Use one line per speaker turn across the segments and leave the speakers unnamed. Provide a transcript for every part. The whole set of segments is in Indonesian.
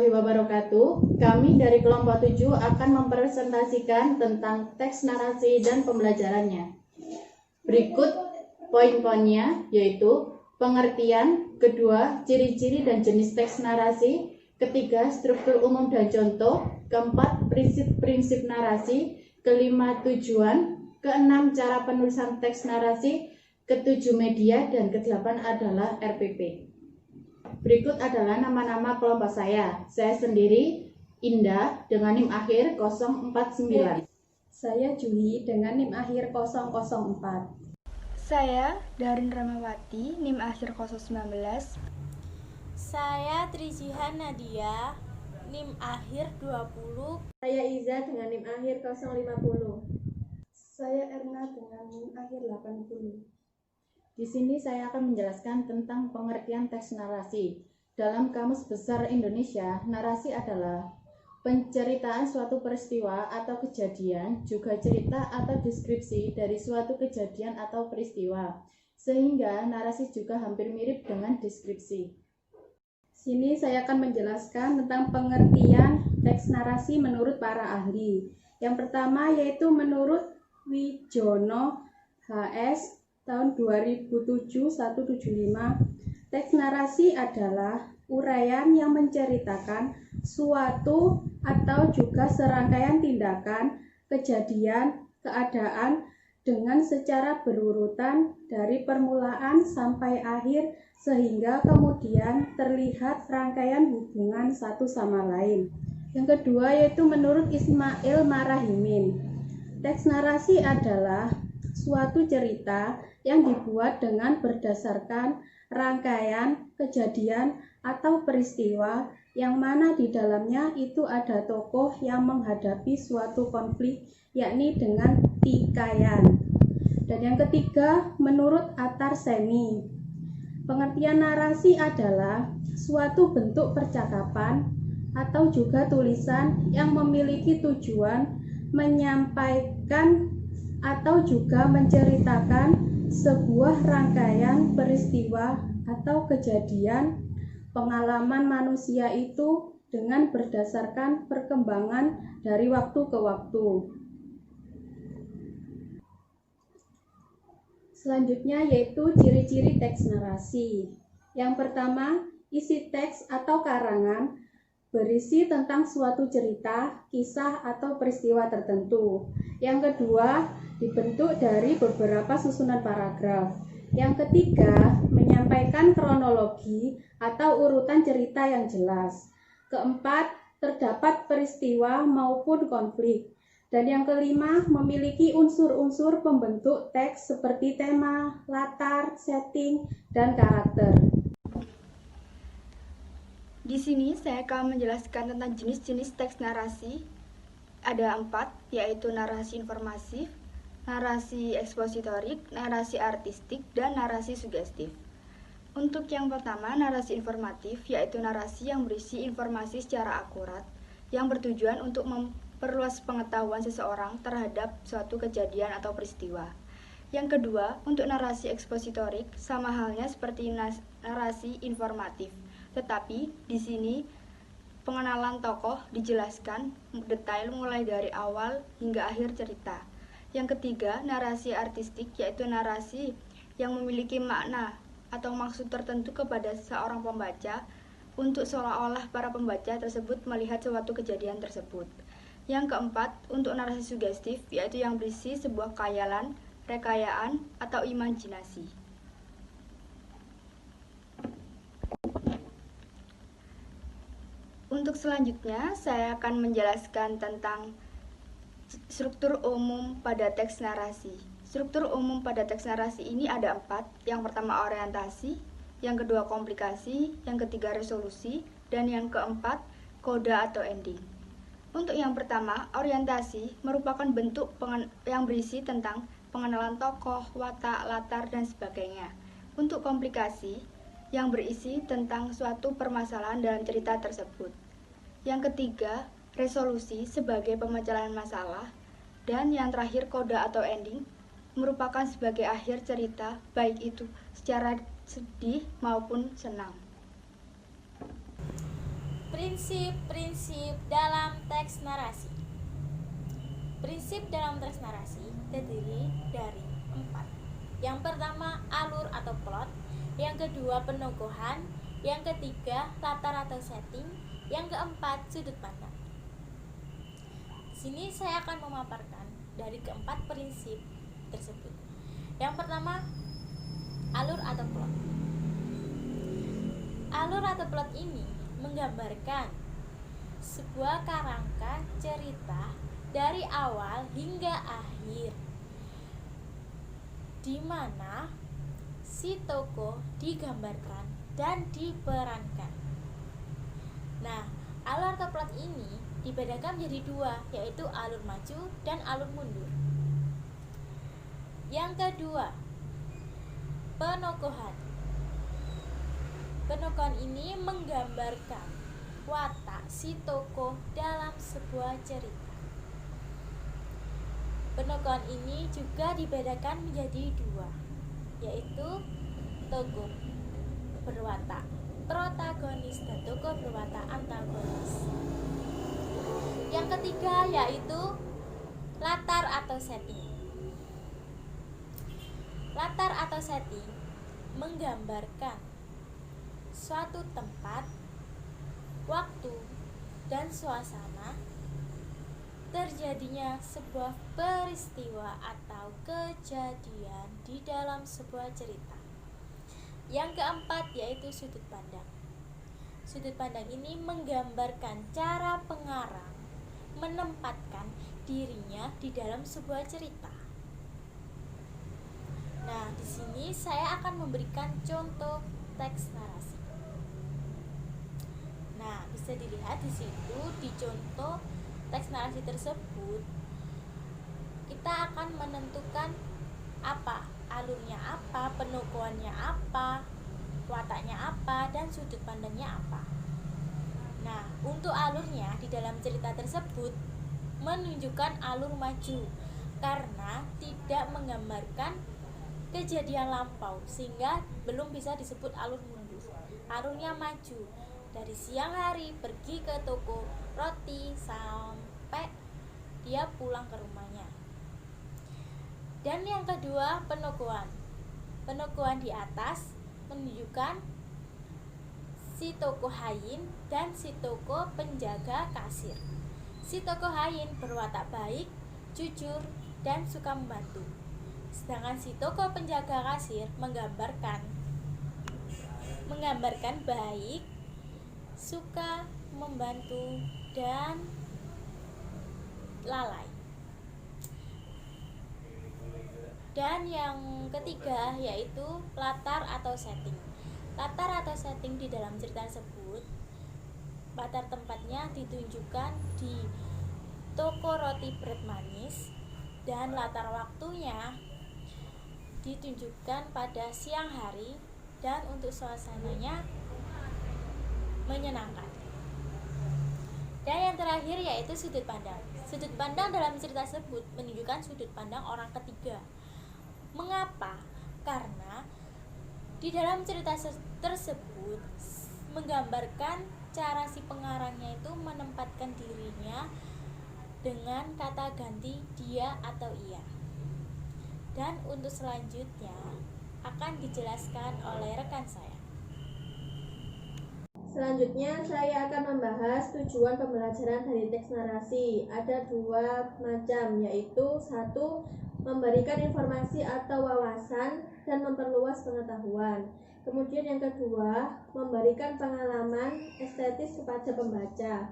warahmatullahi wabarakatuh. Kami dari kelompok 7 akan mempresentasikan tentang teks narasi dan pembelajarannya. Berikut poin-poinnya, yaitu pengertian, kedua, ciri-ciri dan jenis teks narasi, ketiga, struktur umum dan contoh, keempat, prinsip-prinsip narasi, kelima, tujuan, keenam, cara penulisan teks narasi, ketujuh, media, dan kedelapan adalah RPP. Berikut adalah nama-nama kelompok saya. Saya sendiri, Indah, dengan NIM akhir 049.
Saya Juhi dengan NIM akhir 004.
Saya Darin Ramawati, NIM akhir 019.
Saya Trijihan Nadia, NIM akhir 20.
Saya Iza dengan NIM akhir 050. Saya Erna dengan NIM akhir 80.
Di sini saya akan menjelaskan tentang pengertian teks narasi. Dalam Kamus Besar Indonesia, narasi adalah penceritaan suatu peristiwa atau kejadian, juga cerita atau deskripsi dari suatu kejadian atau peristiwa, sehingga narasi juga hampir mirip dengan deskripsi.
Sini saya akan menjelaskan tentang pengertian teks narasi menurut para ahli. Yang pertama yaitu menurut Wijono HS tahun 2007-175, teks narasi adalah uraian yang menceritakan suatu atau juga serangkaian tindakan, kejadian, keadaan dengan secara berurutan dari permulaan sampai akhir sehingga kemudian terlihat rangkaian hubungan satu sama lain. Yang kedua yaitu menurut Ismail Marahimin, teks narasi adalah suatu cerita yang dibuat dengan berdasarkan rangkaian kejadian atau peristiwa yang mana di dalamnya itu ada tokoh yang menghadapi suatu konflik, yakni dengan tikayan. Dan yang ketiga, menurut Atarsemi, pengertian narasi adalah suatu bentuk percakapan atau juga tulisan yang memiliki tujuan menyampaikan atau juga menceritakan sebuah rangkaian peristiwa atau kejadian pengalaman manusia itu dengan berdasarkan perkembangan dari waktu ke waktu. Selanjutnya yaitu ciri-ciri teks narasi. Yang pertama, isi teks atau karangan berisi tentang suatu cerita, kisah, atau peristiwa tertentu. Yang kedua, dibentuk dari beberapa susunan paragraf. Yang ketiga, menyampaikan kronologi atau urutan cerita yang jelas. Keempat, terdapat peristiwa maupun konflik. Dan yang kelima, memiliki unsur-unsur pembentuk teks seperti tema, latar, setting, dan karakter.
Di sini saya akan menjelaskan tentang jenis-jenis teks narasi. Ada 4, yaitu narasi informatif, narasi ekspositorik, narasi artistik, dan narasi sugestif. Untuk yang pertama, narasi informatif, yaitu narasi yang berisi informasi secara akurat, yang bertujuan untuk memperluas pengetahuan seseorang terhadap suatu kejadian atau peristiwa. Yang kedua, untuk narasi ekspositorik, sama halnya seperti narasi informatif, tetapi di sini pengenalan tokoh dijelaskan detail mulai dari awal hingga akhir cerita. Yang ketiga, narasi artistik, yaitu narasi yang memiliki makna atau maksud tertentu kepada seorang pembaca untuk seolah-olah para pembaca tersebut melihat suatu kejadian tersebut. Yang keempat, untuk narasi sugestif, yaitu yang berisi sebuah khayalan, rekayaan, atau imajinasi. Untuk selanjutnya, saya akan menjelaskan tentang struktur umum pada teks narasi. Struktur umum pada teks narasi ini ada 4. Yang pertama orientasi, yang kedua komplikasi, yang ketiga resolusi, dan yang keempat koda atau ending. Untuk yang pertama, orientasi merupakan bentuk yang berisi tentang pengenalan tokoh, watak, latar, dan sebagainya. Untuk komplikasi, yang berisi tentang suatu permasalahan dalam cerita tersebut. Yang ketiga, resolusi sebagai pemecahan masalah. Dan yang terakhir, koda atau ending merupakan sebagai akhir cerita, baik itu secara sedih maupun senang.
Prinsip-prinsip dalam teks narasi. Prinsip dalam teks narasi terdiri dari 4. Yang pertama, alur atau plot. Yang kedua, penokohan. Yang ketiga, latar atau setting. Yang keempat, sudut pandang. Di sini saya akan memaparkan dari keempat prinsip tersebut. Yang pertama, alur atau plot. Alur atau plot ini menggambarkan sebuah kerangka cerita dari awal hingga akhir, di mana si tokoh digambarkan dan diperankan. Nah, alur atau plot ini dibedakan menjadi 2, yaitu alur maju dan alur mundur. Yang kedua, penokohan. Penokohan ini menggambarkan watak si tokoh dalam sebuah cerita. Penokohan ini juga dibedakan menjadi 2, yaitu tokoh berwatak protagonis dan tokoh berwatak antagonis. Yang ketiga yaitu latar atau setting. Latar atau setting menggambarkan suatu tempat, waktu, dan suasana terjadinya sebuah peristiwa atau kejadian di dalam sebuah cerita. Yang keempat yaitu sudut pandang. Sudut pandang ini menggambarkan cara pengarang menempatkan dirinya di dalam sebuah cerita. Nah, di sini saya akan memberikan contoh teks narasi. Nah, bisa dilihat di situ di contoh teks narasi tersebut kita akan menentukan apa alurnya, apa penokohannya, apa wataknya, apa dan sudut pandangnya apa. Nah, untuk alurnya di dalam cerita tersebut menunjukkan alur maju karena tidak menggambarkan kejadian lampau sehingga belum bisa disebut alur mundur. Alurnya maju dari siang hari pergi ke toko roti sampai dia pulang ke rumahnya. Dan yang kedua, penokohan. Penokohan di atas menunjukkan si tokoh Hayin dan si tokoh penjaga kasir. Si tokoh Hayin berwatak baik, jujur, dan suka membantu. Sedangkan si tokoh penjaga kasir menggambarkan baik, suka membantu, dan lalai. Dan yang ketiga yaitu latar atau setting. Latar atau setting di dalam cerita tersebut, latar tempatnya ditunjukkan di toko roti bread manis dan latar waktunya ditunjukkan pada siang hari dan untuk suasananya menyenangkan. Dan yang terakhir yaitu sudut pandang. Sudut pandang dalam cerita tersebut menunjukkan sudut pandang orang ketiga. Mengapa? Karena di dalam cerita tersebut menggambarkan cara si pengarangnya itu menempatkan dirinya dengan kata ganti dia atau ia. Dan untuk selanjutnya akan dijelaskan oleh rekan saya.
Selanjutnya saya akan membahas tujuan pembelajaran dari teks narasi. Ada 2 macam, yaitu 1. Memberikan informasi atau wawasan dan memperluas pengetahuan. Kemudian yang kedua, memberikan pengalaman estetis kepada pembaca.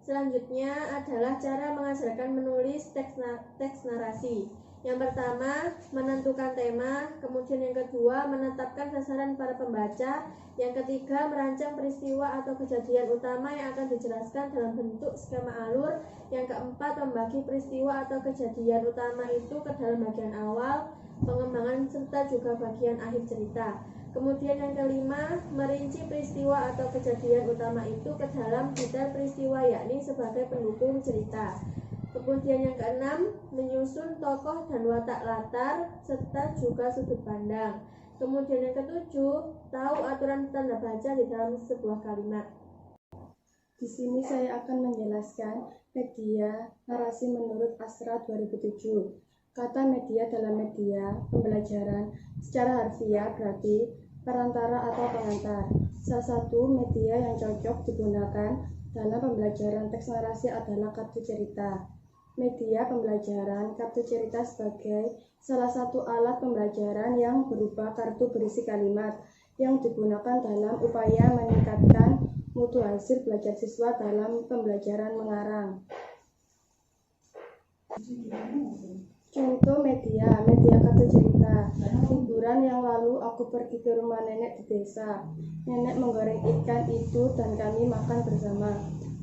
Selanjutnya adalah cara mengajarkan menulis teks narasi. Yang pertama, menentukan tema. Kemudian yang kedua, menetapkan sasaran para pembaca. Yang ketiga, merancang peristiwa atau kejadian utama yang akan dijelaskan dalam bentuk skema alur. Yang keempat, membagi peristiwa atau kejadian utama itu ke dalam bagian awal, pengembangan, serta juga bagian akhir cerita. Kemudian yang kelima, merinci peristiwa atau kejadian utama itu ke dalam detail peristiwa, yakni sebagai pendukung cerita. Kemudian yang keenam, menyusun tokoh dan watak latar, serta juga sudut pandang. Kemudian yang ketujuh, tahu aturan tanda baca di dalam sebuah kalimat. Di sini saya akan menjelaskan media narasi menurut Astra 2007. Kata media dalam media pembelajaran secara harfiah berarti perantara atau pengantar. Salah satu media yang cocok digunakan dalam pembelajaran teks narasi adalah kartu cerita. Media pembelajaran kartu cerita sebagai salah satu alat pembelajaran yang berupa kartu berisi kalimat yang digunakan dalam upaya meningkatkan mutu hasil belajar siswa dalam pembelajaran mengarang. Contoh media kartu cerita. Liburan yang lalu aku pergi ke rumah nenek di desa. Nenek menggoreng ikan itu dan kami makan bersama.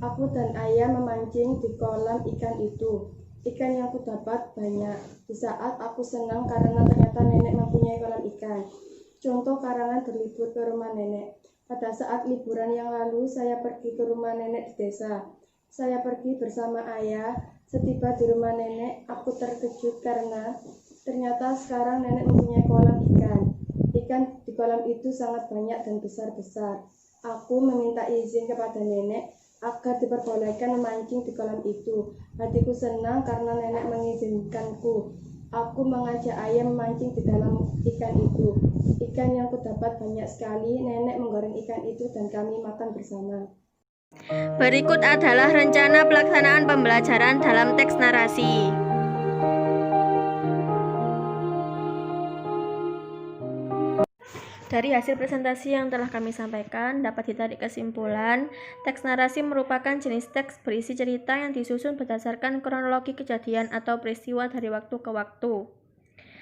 Aku dan ayah memancing di kolam ikan itu. Ikan yang aku dapat banyak. Di saat aku senang karena ternyata nenek mempunyai kolam ikan. Contoh karangan berlibur ke rumah nenek. Pada saat liburan yang lalu saya pergi ke rumah nenek di desa. Saya pergi bersama ayah. Setiba di rumah nenek, aku terkejut karena ternyata sekarang nenek mempunyai kolam ikan. Ikan di kolam itu sangat banyak dan besar-besar. Aku meminta izin kepada nenek agar diperbolehkan memancing di kolam itu. Hatiku senang karena nenek mengizinkanku. Aku mengajak ayah memancing di dalam ikan itu. Ikan yang kudapat banyak sekali. Nenek menggoreng ikan itu dan kami makan bersama.
Berikut adalah rencana pelaksanaan pembelajaran dalam teks narasi. Dari hasil presentasi yang telah kami sampaikan, dapat ditarik kesimpulan, teks narasi merupakan jenis teks berisi cerita yang disusun berdasarkan kronologi kejadian atau peristiwa dari waktu ke waktu.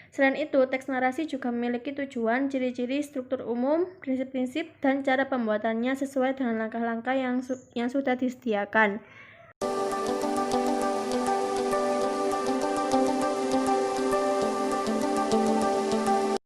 Selain itu, teks narasi juga memiliki tujuan, ciri-ciri, struktur umum, prinsip-prinsip, dan cara pembuatannya sesuai dengan langkah-langkah yang sudah disediakan.